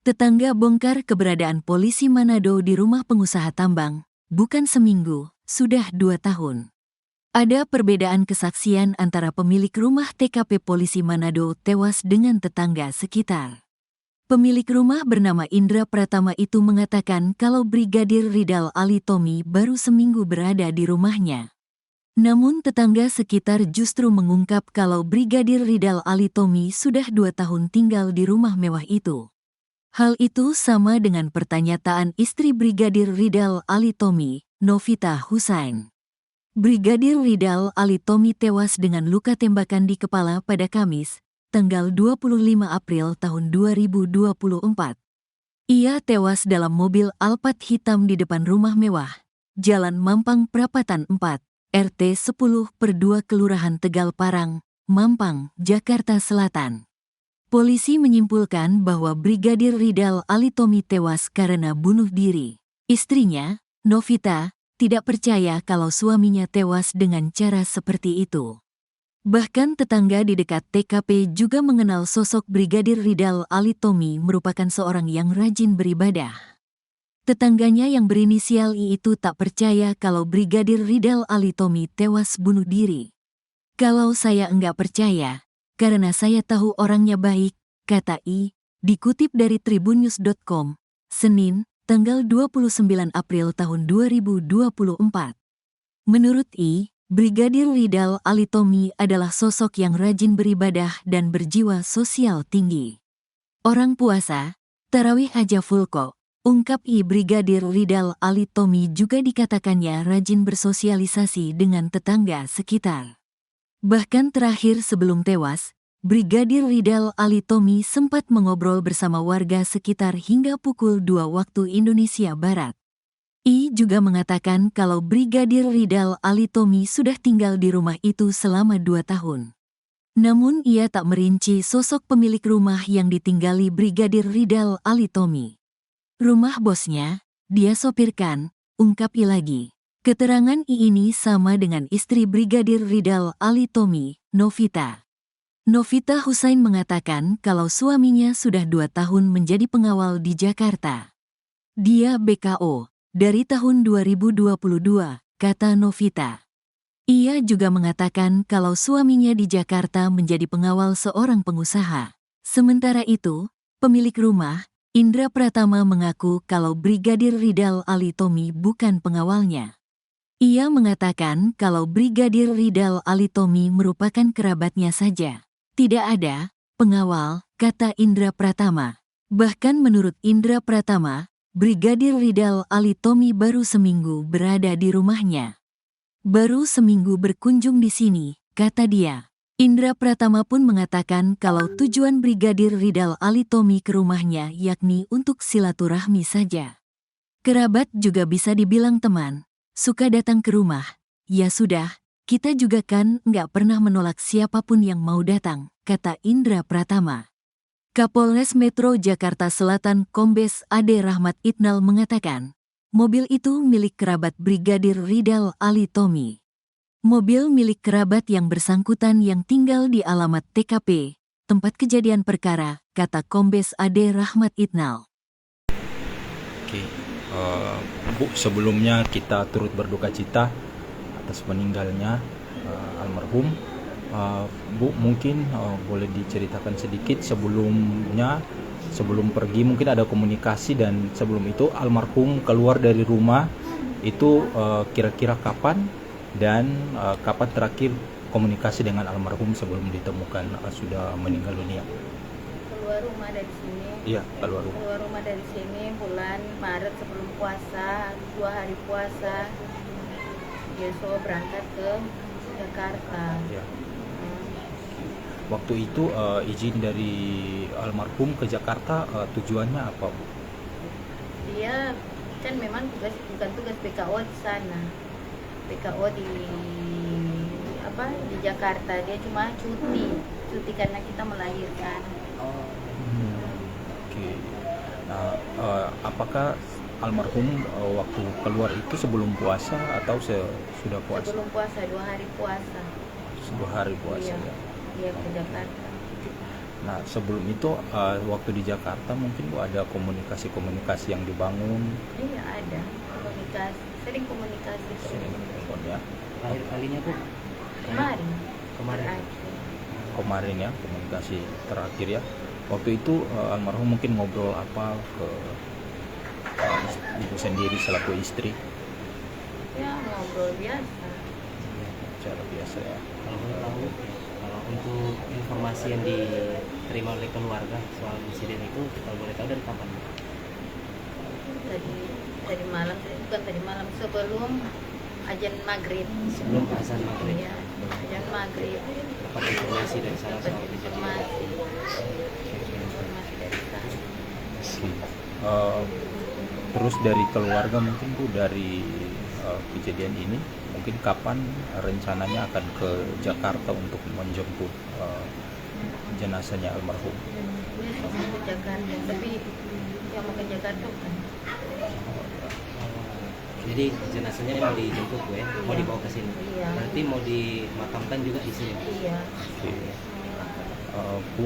Tetangga bongkar keberadaan polisi Manado di rumah pengusaha tambang, bukan seminggu, sudah 2 tahun. Ada perbedaan kesaksian antara pemilik rumah TKP polisi Manado tewas dengan tetangga sekitar. Pemilik rumah bernama Indra Pratama itu mengatakan kalau Brigadir Ridal Ali Tommy baru seminggu berada di rumahnya. Namun tetangga sekitar justru mengungkap kalau Brigadir Ridal Ali Tommy sudah 2 tahun tinggal di rumah mewah itu. Hal itu sama dengan pernyataan istri Brigadir Ridal Ali Tommy, Novita Husain. Brigadir Ridal Ali Tommy tewas dengan luka tembakan di kepala pada Kamis, tanggal 25 April tahun 2024. Ia tewas dalam mobil Alphard hitam di depan rumah mewah, Jalan Mampang Prapatan 4, RT 10/2 Kelurahan Tegal Parang, Mampang, Jakarta Selatan. Polisi menyimpulkan bahwa Brigadir Ridal Ali Tommy tewas karena bunuh diri. Istrinya, Novita, tidak percaya kalau suaminya tewas dengan cara seperti itu. Bahkan tetangga di dekat TKP juga mengenal sosok Brigadir Ridal Ali Tommy merupakan seorang yang rajin beribadah. Tetangganya yang berinisial I itu tak percaya kalau Brigadir Ridal Ali Tommy tewas bunuh diri. "Kalau saya enggak percaya, karena saya tahu orangnya baik," kata I, dikutip dari tribunnews.com, Senin, tanggal 29 April tahun 2024. Menurut I, Brigadir Ridal Ali Tommy adalah sosok yang rajin beribadah dan berjiwa sosial tinggi. Orang puasa, tarawih aja full kok, ungkap I. Brigadir Ridal Ali Tommy juga dikatakannya rajin bersosialisasi dengan tetangga sekitar. Bahkan terakhir sebelum tewas, Brigadir Ridal Ali Tommy sempat mengobrol bersama warga sekitar hingga pukul 2 waktu Indonesia Barat. I juga mengatakan kalau Brigadir Ridal Ali Tommy sudah tinggal di rumah itu selama 2 tahun. Namun ia tak merinci sosok pemilik rumah yang ditinggali Brigadir Ridal Ali Tommy. "Rumah bosnya, dia sopirkan," ungkap I lagi. Keterangan I ini sama dengan istri Brigadir Ridal Ali Tommy, Novita. Novita Husain mengatakan kalau suaminya sudah 2 tahun menjadi pengawal di Jakarta. "Dia BKO dari tahun 2022, kata Novita. Ia juga mengatakan kalau suaminya di Jakarta menjadi pengawal seorang pengusaha. Sementara itu, pemilik rumah, Indra Pratama mengaku kalau Brigadir Ridal Ali Tommy bukan pengawalnya. Ia mengatakan kalau Brigadir Ridal Ali Tommy merupakan kerabatnya saja. Tidak ada pengawal, kata Indra Pratama. Bahkan menurut Indra Pratama, Brigadir Ridal Ali Tommy baru seminggu berada di rumahnya. "Baru seminggu berkunjung di sini," kata dia. Indra Pratama pun mengatakan kalau tujuan Brigadir Ridal Ali Tommy ke rumahnya yakni untuk silaturahmi saja. "Kerabat juga bisa dibilang teman. Suka datang ke rumah. Ya sudah, kita juga kan nggak pernah menolak siapapun yang mau datang," kata Indra Pratama. Kapolres Metro Jakarta Selatan Kombes Ade Rahmat Itnal mengatakan, mobil itu milik kerabat Brigadir Ridal Ali Tommy. Mobil milik kerabat yang bersangkutan yang tinggal di alamat TKP, tempat kejadian perkara, kata Kombes Ade Rahmat Itnal. Oke, Bu, sebelumnya kita turut berduka cita atas meninggalnya almarhum. Bu, mungkin boleh diceritakan sedikit sebelum pergi mungkin ada komunikasi, dan sebelum itu almarhum keluar dari rumah itu kira-kira kapan, dan kapan terakhir komunikasi dengan almarhum sebelum ditemukan sudah meninggal dunia? Keluar rumah dari sini. Iya, keluar rumah dari sini bulan Maret sebelum puasa, 2 hari puasa. Besok berangkat ke Jakarta. Ya. Waktu itu izin dari almarhum ke Jakarta tujuannya apa, Bu? Dia kan memang bukan tugas PKO di sana. PKO di Jakarta, dia cuma cuti karena kita melahirkan. Oke. Nah, apakah almarhum waktu keluar itu sebelum puasa atau sudah puasa? Sebelum puasa, 2 hari puasa. 2 hari puasa. Iya, Ya. Dia ke Jakarta. Nah, sebelum itu waktu di Jakarta mungkin Bu ada komunikasi-komunikasi yang dibangun. Iya ada komunikasi, sering komunikasi Sering terus. telepon ya. Terakhir kalinya tuh Kemarin. Kemarin. Terakhir. Kemarin ya komunikasi terakhir ya. Waktu itu almarhum mungkin ngobrol apa ke ibu sendiri selaku istri, Ya ngobrol biasa. cara biasa ya. kalau boleh tahu, kalau untuk informasi yang diterima oleh keluarga soal insiden itu, kalau boleh tahu dari kapan? Tadi malam, bukan tadi malam, sebelum azan maghrib. Sebelum azan maghrib. Iya, azan maghrib. Dapat informasi dari sana Dapat soal kejadian. informasi dari sana. Terus dari keluarga mungkin Bu dari kejadian ini mungkin kapan rencananya akan ke Jakarta untuk menjemput jenazahnya almarhum? Besok mau ke Jakarta, tapi yang mau ke Jakarta bukan. Jadi jenazahnya mau dijemput Bu ya, mau Iya. dibawa ke sini. Iya. Berarti mau dimakamkan juga di sini. Iya. Oke. Bu,